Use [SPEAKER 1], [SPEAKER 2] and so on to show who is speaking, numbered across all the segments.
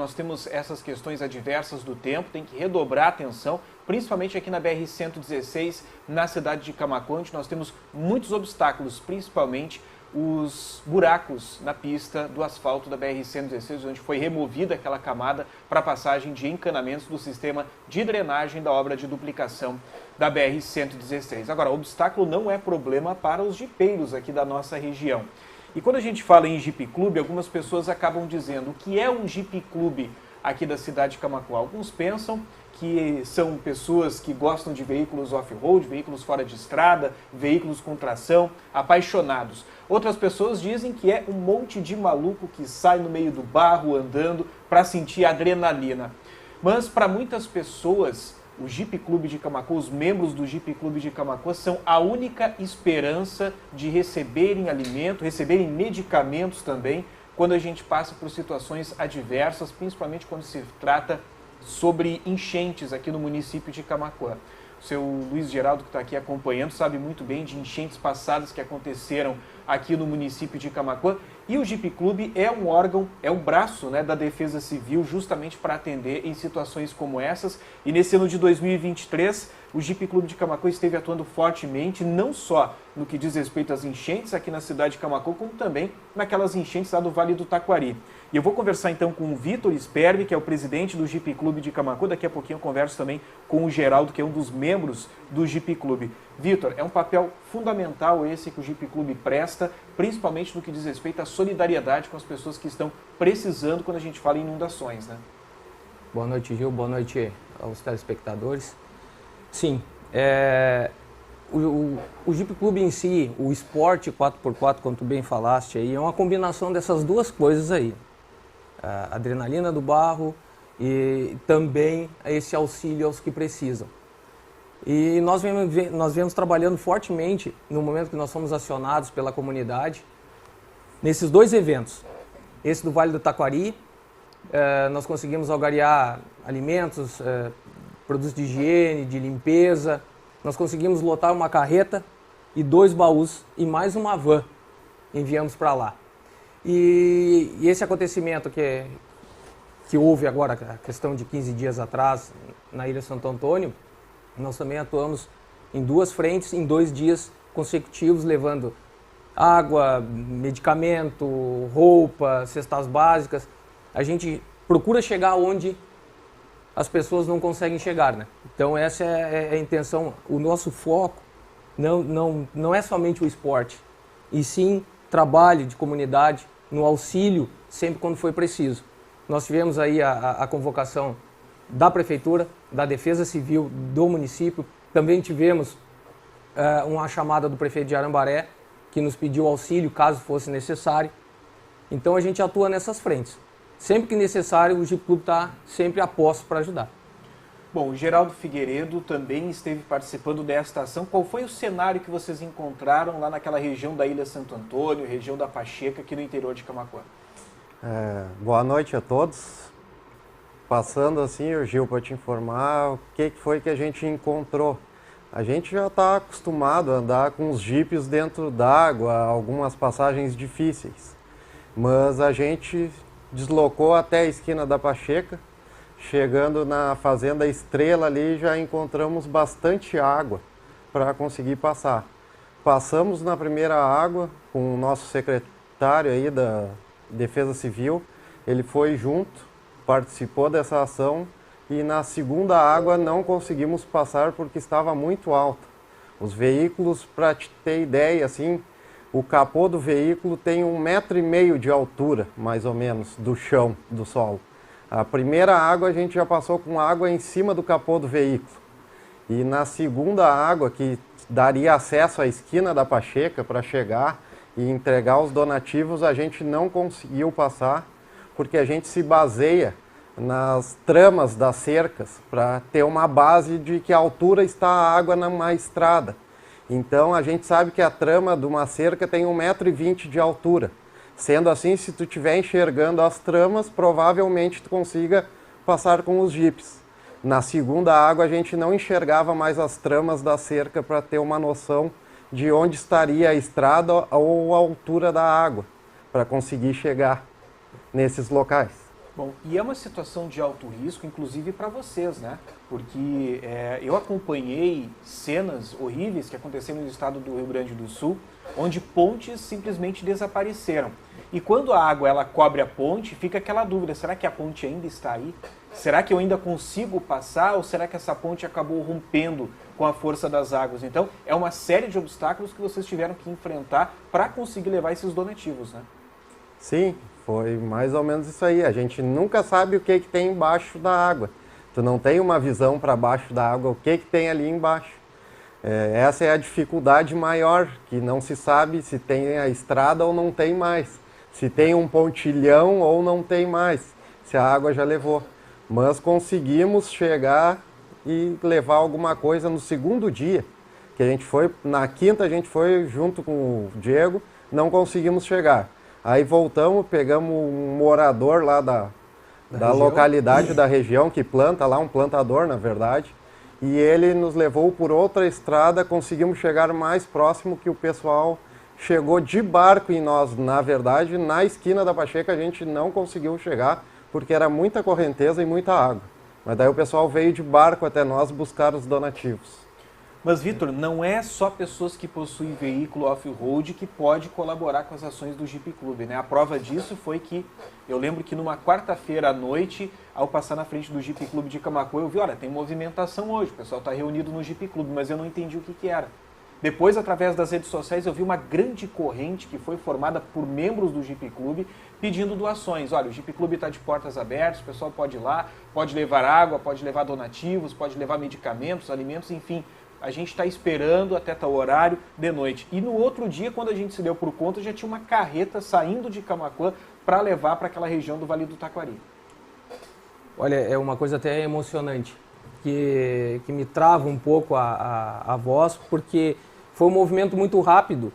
[SPEAKER 1] nós temos essas questões adversas do tempo, tem que redobrar a atenção, principalmente aqui na BR-116, na cidade de Camaquã, onde nós temos muitos obstáculos, principalmente os buracos na pista do asfalto da BR-116, onde foi removida aquela camada para passagem de encanamentos do sistema de drenagem da obra de duplicação da BR-116. Agora, o obstáculo não é problema para os jipeiros aqui da nossa região. E quando a gente fala em Jeep Clube, algumas pessoas acabam dizendo o que é um Jeep Clube aqui da cidade de Camaquã. Alguns pensam que são pessoas que gostam de veículos off-road, veículos fora de estrada, veículos com tração, apaixonados. Outras pessoas dizem que é um monte de maluco que sai no meio do barro andando para sentir adrenalina. Mas para muitas pessoas, o Jeep Clube de Camaquã, os membros do Jeep Clube de Camaquã são a única esperança de receberem alimento, receberem medicamentos também, quando a gente passa por situações adversas, principalmente quando se trata sobre enchentes aqui no município de Camaquã. O seu Luiz Geraldo, que está aqui acompanhando, sabe muito bem de enchentes passadas que aconteceram aqui no município de Camaquã. E o Jeep Clube é um órgão, é um braço, né, da Defesa Civil, justamente para atender em situações como essas. E nesse ano de 2023, o Jeep Clube de Camaquã esteve atuando fortemente, não só no que diz respeito às enchentes aqui na cidade de Camaquã, como também naquelas enchentes lá do Vale do Taquari. E eu vou conversar então com o Vitor Sperbi, que é o presidente do Jeep Clube de Camaquã. Daqui a pouquinho eu converso também com o Geraldo, que é um dos membros do Jeep Clube. Vitor, é um papel fundamental esse que o Jeep Clube presta, principalmente no que diz respeito à solidariedade com as pessoas que estão precisando quando a gente fala em inundações, né?
[SPEAKER 2] Boa noite, Gil. Boa noite aos telespectadores. Sim, o Jeep Clube em si, o esporte 4x4, como tu bem falaste aí, é uma combinação dessas duas coisas aí. A adrenalina do barro e também esse auxílio aos que precisam. E nós viemos trabalhando fortemente no momento que nós fomos acionados pela comunidade nesses dois eventos. Esse do Vale do Taquari, nós conseguimos algarear alimentos, produtos de higiene, de limpeza. Nós conseguimos lotar uma carreta e 2 baús e mais uma van enviamos para lá. E esse acontecimento que houve agora, a questão de 15 dias atrás, na Ilha Santo Antônio, nós também atuamos em 2 frentes, em 2 dias consecutivos, levando água, medicamento, roupa, cestas básicas. A gente procura chegar onde as pessoas não conseguem chegar, né? Então essa é a intenção. O nosso foco não é somente o esporte, e sim trabalho de comunidade, no auxílio, sempre quando foi preciso. Nós tivemos aí a convocação da Prefeitura, da Defesa Civil do município, também tivemos uma chamada do prefeito de Arambaré, que nos pediu auxílio caso fosse necessário. Então a gente atua nessas frentes. Sempre que necessário, o Jeep Clube está sempre a posto para ajudar.
[SPEAKER 1] Bom, o Geraldo Figueiredo também esteve participando desta ação. Qual foi o cenário que vocês encontraram lá naquela região da Ilha Santo Antônio, região da Pacheca, aqui no interior de Camaquã?
[SPEAKER 3] Boa noite a todos. Passando assim, o Gil, para te informar o que foi que a gente encontrou. A gente já está acostumado a andar com os jipes dentro d'água, algumas passagens difíceis. Mas a gente deslocou até a esquina da Pacheca. Chegando na Fazenda Estrela ali, já encontramos bastante água para conseguir passar. Passamos na primeira água com o nosso secretário aí da Defesa Civil. Ele foi junto, participou dessa ação, e na segunda água não conseguimos passar porque estava muito alta. Os veículos, para te ter ideia, assim, o capô do veículo tem 1,5 metro de altura, mais ou menos, do chão, do solo. A primeira água a gente já passou com água em cima do capô do veículo. E na segunda água, que daria acesso à esquina da Pacheca para chegar e entregar os donativos, a gente não conseguiu passar, porque a gente se baseia nas tramas das cercas para ter uma base de que altura está a água numa estrada. Então a gente sabe que a trama de uma cerca tem 1,20 metro de altura. Sendo assim, se tu estiver enxergando as tramas, provavelmente tu consiga passar com os jipes. Na segunda água, a gente não enxergava mais as tramas da cerca para ter uma noção de onde estaria a estrada ou a altura da água, para conseguir chegar nesses locais.
[SPEAKER 1] Bom, e é uma situação de alto risco, inclusive para vocês, né? Porque eu acompanhei cenas horríveis que aconteceram no estado do Rio Grande do Sul, onde pontes simplesmente desapareceram. E quando a água ela cobre a ponte, fica aquela dúvida, será que a ponte ainda está aí? Será que eu ainda consigo passar ou será que essa ponte acabou rompendo com a força das águas? Então, é uma série de obstáculos que vocês tiveram que enfrentar para conseguir levar esses donativos, né?
[SPEAKER 3] Sim, foi mais ou menos isso aí. A gente nunca sabe o que tem embaixo da água. Tu não tem uma visão para baixo da água, o que tem ali embaixo. Essa é a dificuldade maior, que não se sabe se tem a estrada ou não tem mais. Se tem um pontilhão ou não tem mais, se a água já levou. Mas conseguimos chegar e levar alguma coisa no segundo dia. Que a gente foi, na quinta a gente foi junto com o Diego, não conseguimos chegar. Aí voltamos, pegamos um morador lá da localidade, da região, que planta lá, um plantador na verdade, e ele nos levou por outra estrada, conseguimos chegar mais próximo que o pessoal chegou de barco em nós. Na verdade, na esquina da Pacheca a gente não conseguiu chegar, porque era muita correnteza e muita água. Mas daí o pessoal veio de barco até nós buscar os donativos.
[SPEAKER 1] Mas, Vitor, não é só pessoas que possuem veículo off-road que pode colaborar com as ações do Jeep Clube, né? A prova disso foi que, eu lembro que numa quarta-feira à noite, ao passar na frente do Jeep Clube de Camaquã, eu vi, olha, tem movimentação hoje, o pessoal está reunido no Jeep Clube, mas eu não entendi o que era. Depois, através das redes sociais, eu vi uma grande corrente que foi formada por membros do Jeep Clube pedindo doações. Olha, o Jeep Clube está de portas abertas, o pessoal pode ir lá, pode levar água, pode levar donativos, pode levar medicamentos, alimentos, enfim. A gente está esperando até tal horário de noite. E no outro dia, quando a gente se deu por conta, já tinha uma carreta saindo de Camaquã para levar para aquela região do Vale do Taquari.
[SPEAKER 2] Olha, é uma coisa até emocionante, que me trava um pouco a voz, porque foi um movimento muito rápido.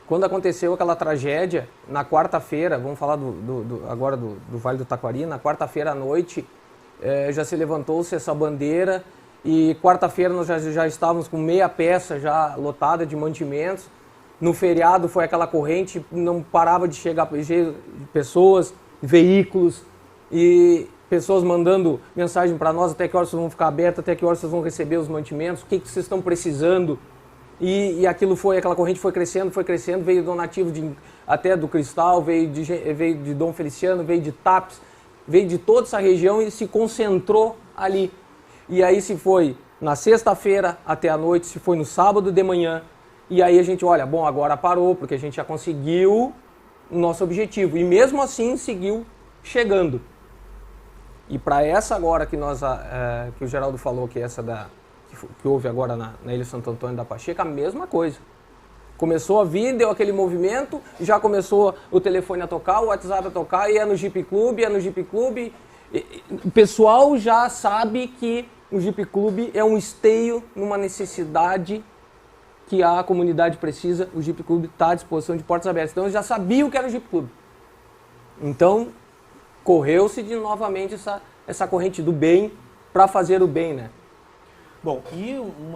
[SPEAKER 2] Quando aconteceu aquela tragédia, na quarta-feira, vamos falar agora do Vale do Taquari, na quarta-feira à noite, já se levantou-se essa bandeira. E quarta-feira nós já estávamos com meia peça já lotada de mantimentos. No feriado foi aquela corrente, não parava de chegar pessoas, veículos e pessoas mandando mensagem para nós, até que horas vocês vão ficar abertos, até que horas vocês vão receber os mantimentos, o que vocês estão precisando. E aquela corrente foi crescendo, veio donativo até do Cristal, veio de Dom Feliciano, veio de Tapes, veio de toda essa região e se concentrou ali. E aí se foi na sexta-feira até a noite, se foi no sábado de manhã. E aí a gente, olha, bom, agora parou, porque a gente já conseguiu o nosso objetivo. E mesmo assim seguiu chegando. E para essa agora que que o Geraldo falou, que que houve agora na Ilha Santo Antônio da Pacheca, a mesma coisa. Começou a vir, deu aquele movimento, já começou o telefone a tocar, o WhatsApp a tocar, e é no Jeep Clube, o pessoal já sabe que o Jeep Clube é um esteio numa necessidade que a comunidade precisa. O Jeep Clube está à disposição de portas abertas. Então, eles já sabiam que era o Jeep Clube. Então, correu-se novamente essa corrente do bem para fazer o bem, né?
[SPEAKER 1] Bom, e um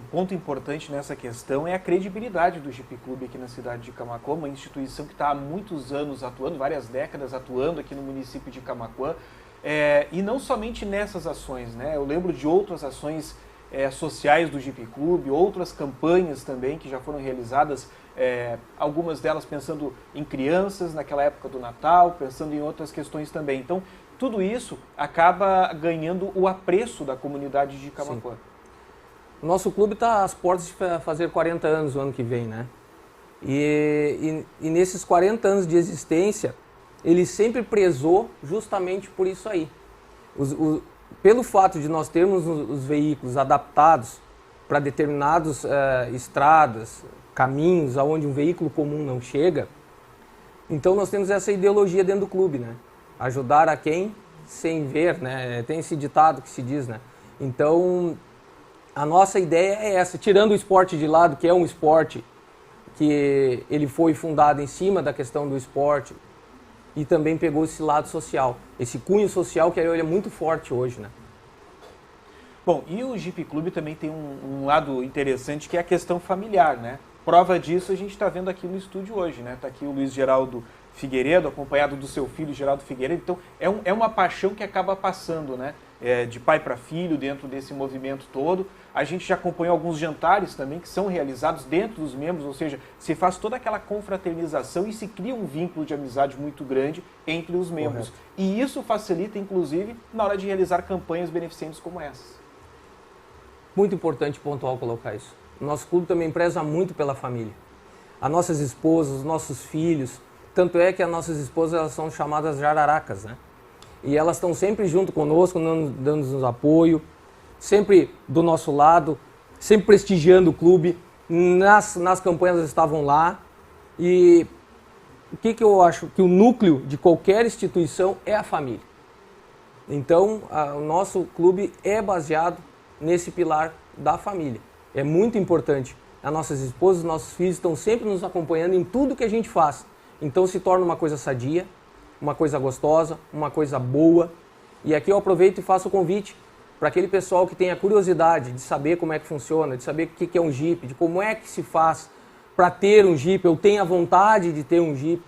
[SPEAKER 1] ponto importante nessa questão é a credibilidade do Jeep Clube aqui na cidade de Camaquã, uma instituição que está há muitos anos atuando, várias décadas atuando aqui no município de Camaquã. E não somente nessas ações, né? Eu lembro de outras ações sociais do Jeep Clube, outras campanhas também que já foram realizadas, algumas delas pensando em crianças naquela época do Natal, pensando em outras questões também. Então, tudo isso acaba ganhando o apreço da comunidade de Camaquã.
[SPEAKER 2] Sim. O nosso clube está às portas de fazer 40 anos o ano que vem, né? E nesses 40 anos de existência, ele sempre prezou justamente por isso aí. Pelo fato de nós termos os veículos adaptados para determinadas estradas, caminhos aonde um veículo comum não chega, então nós temos essa ideologia dentro do clube, né? Ajudar a quem sem ver, né? Tem esse ditado que se diz, né? Então, a nossa ideia é essa, tirando o esporte de lado, que é um esporte que ele foi fundado em cima da questão do esporte, e também pegou esse lado social, esse cunho social que ele é muito forte hoje, né?
[SPEAKER 1] Bom, e o Jeep Clube também tem um lado interessante, que é a questão familiar, né? Prova disso a gente está vendo aqui no estúdio hoje, né? Está aqui o Luiz Geraldo Figueiredo, acompanhado do seu filho, Geraldo Figueiredo. Então, é uma paixão que acaba passando, né? De pai para filho dentro desse movimento todo. A gente já acompanhou alguns jantares também que são realizados dentro dos membros, ou seja, se faz toda aquela confraternização e se cria um vínculo de amizade muito grande entre os membros.
[SPEAKER 2] Correto.
[SPEAKER 1] E isso facilita, inclusive, na hora de realizar campanhas beneficentes como essas.
[SPEAKER 2] Muito importante pontual colocar isso. O nosso clube também preza muito pela família. As nossas esposas, os nossos filhos, tanto é que as nossas esposas elas são chamadas jararacas, né? E elas estão sempre junto conosco, dando-nos apoio, sempre do nosso lado, sempre prestigiando o clube. Nas campanhas elas estavam lá. E o que eu acho? Que o núcleo de qualquer instituição é a família. Então, o nosso clube é baseado nesse pilar da família. É muito importante. As nossas esposas, nossos filhos estão sempre nos acompanhando em tudo que a gente faz. Então se torna uma coisa sadia, uma coisa gostosa, uma coisa boa. E aqui eu aproveito e faço o convite para aquele pessoal que tem a curiosidade de saber como é que funciona, de saber o que é um Jeep, de como é que se faz para ter um Jeep, eu tenho a vontade de ter um Jeep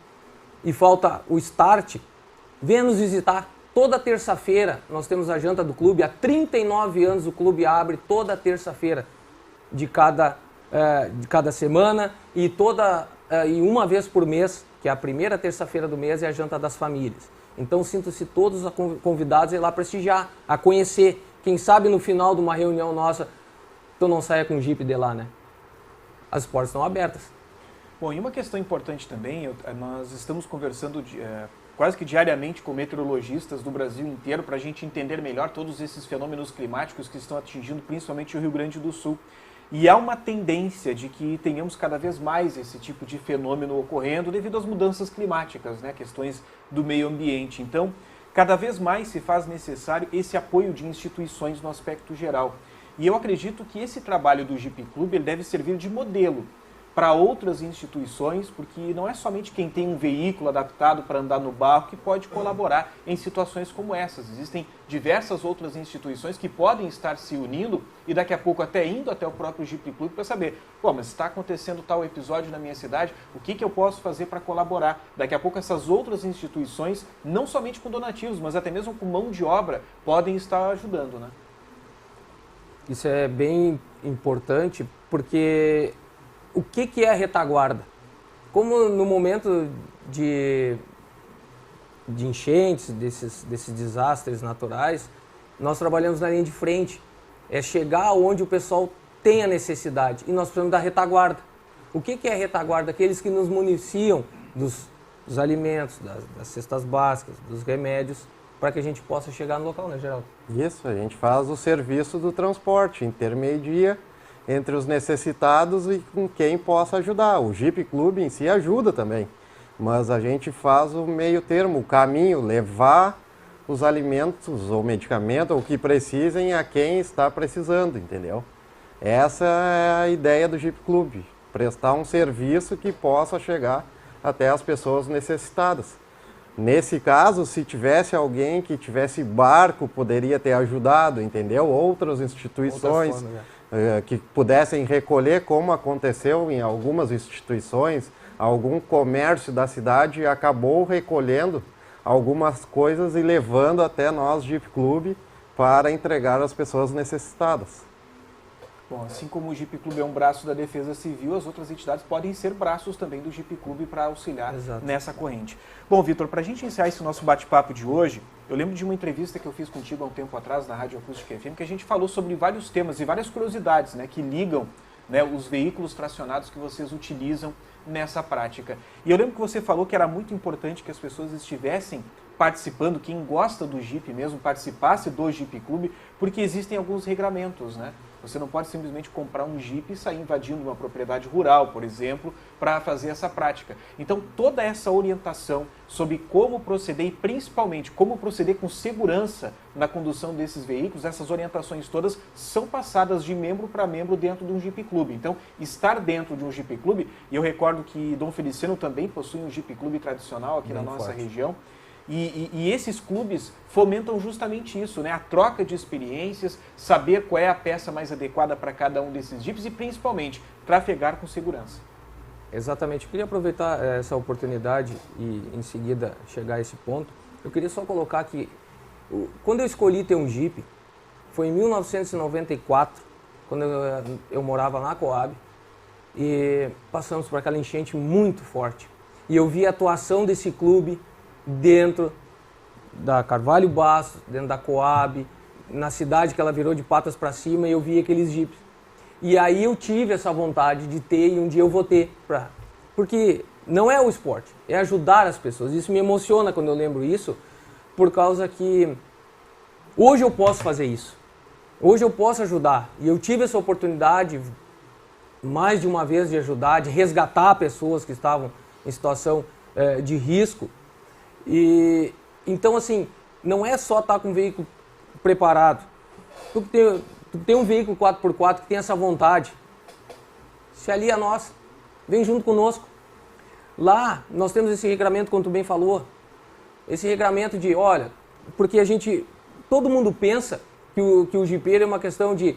[SPEAKER 2] e falta o start, venha nos visitar. Toda terça-feira nós temos a janta do clube, há 39 anos o clube abre toda terça-feira de cada semana e uma vez por mês, que é a primeira terça-feira do mês, é a janta das famílias. Então sinto-se todos convidados a ir lá prestigiar, a conhecer. Quem sabe no final de uma reunião nossa, tu não saia com o Jeep de lá, né? As portas estão abertas.
[SPEAKER 1] Bom, e uma questão importante também, nós estamos conversando quase que diariamente com meteorologistas do Brasil inteiro para a gente entender melhor todos esses fenômenos climáticos que estão atingindo principalmente o Rio Grande do Sul. E há uma tendência de que tenhamos cada vez mais esse tipo de fenômeno ocorrendo devido às mudanças climáticas, né? Questões do meio ambiente. Então, cada vez mais se faz necessário esse apoio de instituições no aspecto geral. E eu acredito que esse trabalho do Jeep Club ele deve servir de modelo para outras instituições, porque não é somente quem tem um veículo adaptado para andar no barro que pode colaborar em situações como essas. Existem diversas outras instituições que podem estar se unindo e daqui a pouco até indo até o próprio Jeep Club para saber, pô, mas está acontecendo tal episódio na minha cidade, o que eu posso fazer para colaborar? Daqui a pouco essas outras instituições, não somente com donativos, mas até mesmo com mão de obra, podem estar ajudando, né?
[SPEAKER 2] Isso é bem importante porque o que é a retaguarda? Como no momento de enchentes, desses desastres naturais, nós trabalhamos na linha de frente. É chegar onde o pessoal tem a necessidade e nós precisamos da retaguarda. O que é a retaguarda? Aqueles que nos municiam dos alimentos, das cestas básicas, dos remédios, para que a gente possa chegar no local, né, Geraldo?
[SPEAKER 3] Isso, a gente faz o serviço do transporte, intermedia entre os necessitados e com quem possa ajudar. O Jeep Club em si ajuda também, mas a gente faz o meio termo, o caminho, levar os alimentos ou medicamento, ou o que precisem a quem está precisando, entendeu? Essa é a ideia do Jeep Club, prestar um serviço que possa chegar até as pessoas necessitadas. Nesse caso, se tivesse alguém que tivesse barco, poderia ter ajudado, entendeu? Outras instituições que pudessem recolher, como aconteceu em algumas instituições, algum comércio da cidade acabou recolhendo algumas coisas e levando até nós, Jeep Club, para entregar às pessoas necessitadas.
[SPEAKER 1] Bom, assim como o Jeep Club é um braço da Defesa Civil, as outras entidades podem ser braços também do Jeep Club para auxiliar nessa corrente. Bom, Vitor, para a gente iniciar esse nosso bate-papo de hoje, eu lembro de uma entrevista que eu fiz contigo há um tempo atrás na Rádio Acústica FM, que a gente falou sobre vários temas e várias curiosidades, né, que ligam, né, os veículos tracionados que vocês utilizam nessa prática. E eu lembro que você falou que era muito importante que as pessoas estivessem participando, quem gosta do Jeep mesmo, participasse do Jeep Club, porque existem alguns regramentos, né? Você não pode simplesmente comprar um Jeep e sair invadindo uma propriedade rural, por exemplo, para fazer essa prática. Então, toda essa orientação sobre como proceder e, principalmente, como proceder com segurança na condução desses veículos, essas orientações todas são passadas de membro para membro dentro de um Jeep Club. Então, estar dentro de um Jeep Club, e eu recordo que Dom Feliciano também possui um Jeep Club tradicional aqui na nossa região, e esses clubes fomentam justamente isso, né? A troca de experiências, saber qual é a peça mais adequada para cada um desses Jeeps e, principalmente, trafegar com segurança.
[SPEAKER 2] Exatamente. Eu queria aproveitar essa oportunidade e em seguida chegar a esse ponto. Eu queria só colocar que quando eu escolhi ter um Jeep, foi em 1994, quando eu morava na Coab, e passamos por aquela enchente muito forte. E eu vi a atuação desse clube dentro da Carvalho Bastos, dentro da Coab, na cidade que ela virou de patas para cima, e eu vi aqueles Jeeps. E aí eu tive essa vontade de ter, e um dia eu vou ter. Porque não é o esporte, é ajudar as pessoas. Isso me emociona quando eu lembro isso, por causa que hoje eu posso fazer isso. Hoje eu posso ajudar. E eu tive essa oportunidade mais de uma vez de ajudar, de resgatar pessoas que estavam em situação de risco. E então, assim, não é só estar com o veículo preparado. Tu tem um veículo 4x4 que tem essa vontade, se alia a nós, vem junto conosco. Lá nós temos esse regramento, como tu bem falou, esse regramento de, olha, porque todo mundo pensa que o jipeiro é uma questão de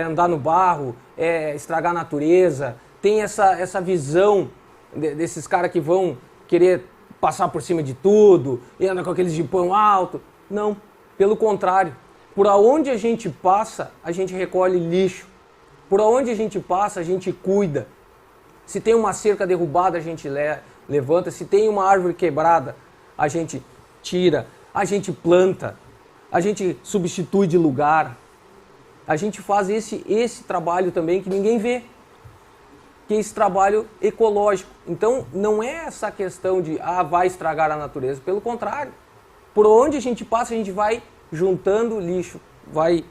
[SPEAKER 2] andar no barro, estragar a natureza, tem essa visão desses caras que vão querer passar por cima de tudo, e anda com aqueles jipão alto. Não, pelo contrário. Por onde a gente passa, a gente recolhe lixo. Por onde a gente passa, a gente cuida. Se tem uma cerca derrubada, a gente levanta. Se tem uma árvore quebrada, a gente tira. A gente planta. A gente substitui de lugar. A gente faz esse trabalho também que ninguém vê. Que é esse trabalho ecológico. Então, não é essa questão de, vai estragar a natureza. Pelo contrário. Por onde a gente passa, a gente vai juntando lixo, vai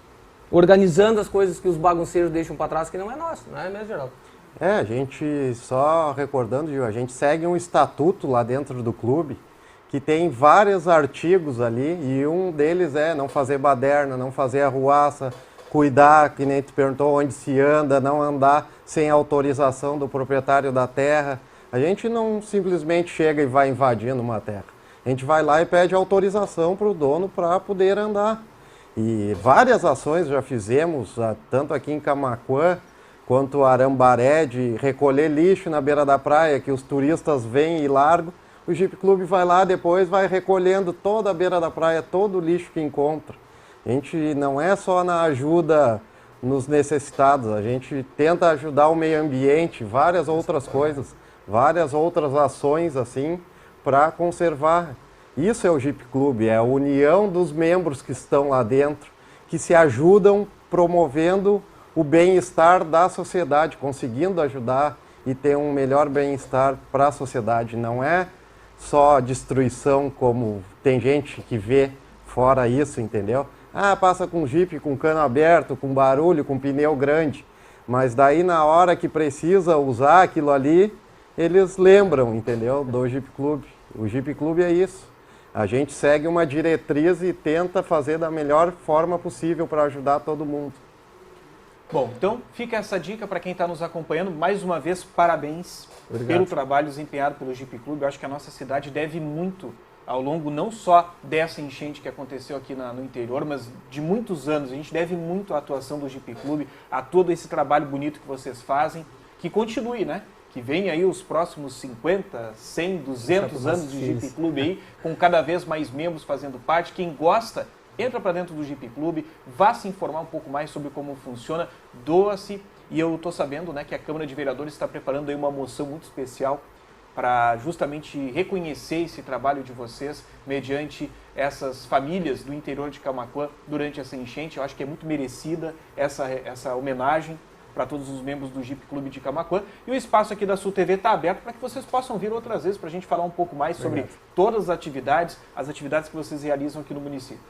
[SPEAKER 2] organizando as coisas que os bagunceiros deixam para trás, que não é nosso, não é mesmo, Geraldo?
[SPEAKER 3] A gente, só recordando, Gil, a gente segue um estatuto lá dentro do clube, que tem vários artigos ali, e um deles é não fazer baderna, não fazer arruaça, cuidar, que nem tu perguntou, onde se anda, não andar sem autorização do proprietário da terra. A gente não simplesmente chega e vai invadindo uma terra. A gente vai lá e pede autorização para o dono para poder andar. E várias ações já fizemos, tanto aqui em Camaquã, quanto Arambaré, de recolher lixo na beira da praia, que os turistas vêm e largam. O Jeep Clube vai lá, depois vai recolhendo toda a beira da praia, todo o lixo que encontra. A gente não é só na ajuda nos necessitados, a gente tenta ajudar o meio ambiente, várias outras coisas, várias outras ações assim, para conservar. Isso é o Jeep Clube, é a união dos membros que estão lá dentro, que se ajudam promovendo o bem-estar da sociedade, conseguindo ajudar e ter um melhor bem-estar para a sociedade. Não é só destruição, como tem gente que vê fora isso, entendeu? Passa com Jeep, com cano aberto, com barulho, com pneu grande. Mas daí na hora que precisa usar aquilo ali, eles lembram, entendeu? Do Jeep Clube. O Jeep Clube é isso. A gente segue uma diretriz e tenta fazer da melhor forma possível para ajudar todo mundo.
[SPEAKER 1] Bom, então fica essa dica para quem está nos acompanhando. Mais uma vez, parabéns pelo trabalho desempenhado pelo Jeep Clube. Eu acho que a nossa cidade deve muito ao longo não só dessa enchente que aconteceu aqui no interior, mas de muitos anos. A gente deve muito à atuação do Jeep Clube, a todo esse trabalho bonito que vocês fazem. Que continue, né? Que venha aí os próximos 50, 100, 200 anos de Jeep Clube aí, com cada vez mais membros fazendo parte. Quem gosta, entra para dentro do Jeep Clube, vá se informar um pouco mais sobre como funciona, doa-se. E eu estou sabendo, né, que a Câmara de Vereadores está preparando aí uma moção muito especial para justamente reconhecer esse trabalho de vocês mediante essas famílias do interior de Camaquã durante essa enchente. Eu acho que é muito merecida essa homenagem para todos os membros do Jeep Clube de Camaquã. E o espaço aqui da Sul TV está aberto para que vocês possam vir outras vezes para a gente falar um pouco mais sobre todas as atividades que vocês realizam aqui no município.